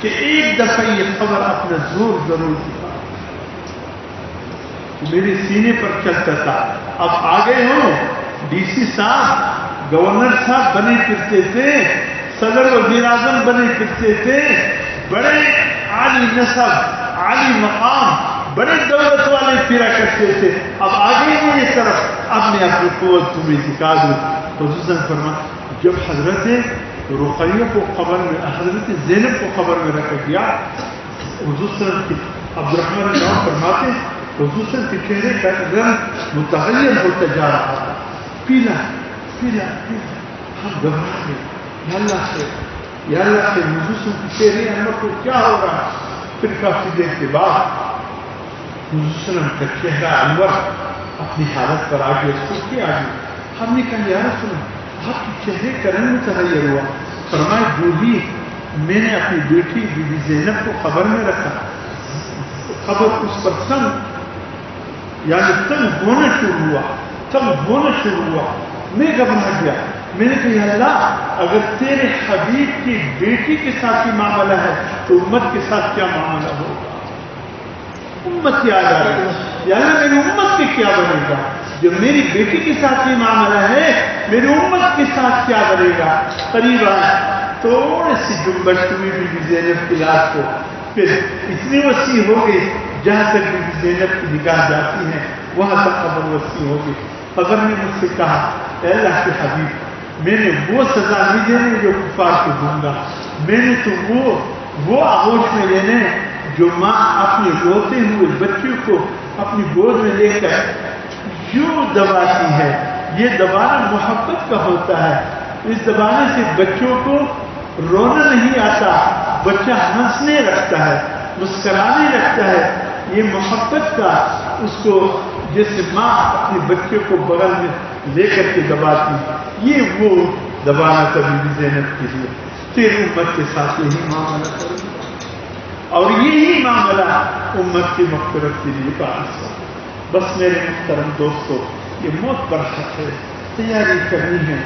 کہ ایک دفعہ یہ خبر اپنا زور ضرور دکھا. میرے سینے پر چلتا تھا. اب آ گئے ہوں ڈی سی صاحب، گورنر صاحب بنے پھرتے تھے، صدر وزیر اعظم بنے پھرتے تھے، بڑے عالی نسب، عالی مقام، بڑے دولت والے پھرا کرتے تھے. اب آگے ہیں یہ طرف، اب میں اپنی قوت تمہیں دکھا دوں. حضور فرما جب حضرت رقیہ کو قبر میں، حضرت زینب کو قبر میں رکھا گیا، حضور کی عبد الرحمن بن عوف فرماتے حضور کے چہرے کا رنگ متغیر ہوتا جا رہا تھا. پیلا پیلا پیلا. ہم گھبرا گئے، یا اللہ سے یا اللہ سے حضور کے چہرے انور کو کیا ہو رہا ہے. پھر کافی دیر کے بعد حضور کا چہرہ انور اپنی حالت پر آ گیا، اس کی آ گئی. ہم نے کہا یا رسول اللہ، آپ کے چہرے کا رنگ متغیر ہوا. فرمائے جو ہی میں نے اپنی بیٹی بی بی زینب کو قبر میں رکھا، قبر اس پر تنگ ہونا شروع ہوا. میں گھبرا گیا. میں نے کہا یا اللہ، اگر تیرے حبیب کی بیٹی کے ساتھ ہی معاملہ ہے تو امت کے ساتھ کیا معاملہ ہوگا؟ امت کیا جا رہی ہے، یا اللہ میری امت کے کیا بنے گا؟ جو میری بیٹی کے ساتھ ہی معاملہ ہے، میری امت کے ساتھ کیا بنے گا؟ قریب آئے، تھوڑی سی جنبش ہوئی بی بی زینب کی لاش کو، پھر اتنی وسیع ہو گئی جہاں تک بی بی زینب کی نگاہ جاتی ہے وہاں تک قبر وسیع ہو گئی. قبر نے مجھ سے کہا اے اللہ کے حبیب، میں نے وہ سزا نہیں دینے جو کفار کو دوں گا، میں نے تو وہ آغوش میں لینے جو ماں اپنے روتے ہوئے بچوں کو اپنی گود میں لے کر یوں دباتی ہے. یہ دبانا محبت کا ہوتا ہے. اس دبانے سے بچوں کو رونا نہیں آتا، بچہ ہنسنے لگتا ہے، مسکرانے لگتا ہے. یہ محبت کا، اس کو جیسے ماں اپنے بچے کو بغل میں لے کر کے دباتی، یہ وہ دبانا تھا بی بی زینب کے لیے. پھر امت کے ساتھ یہی معاملہ کروں اور یہی معاملہ امت کی مغفرت کے لیے باعث ہوا. بس میرے محترم دوستو، یہ موت پر حق ہے، تیاری کرنی ہے.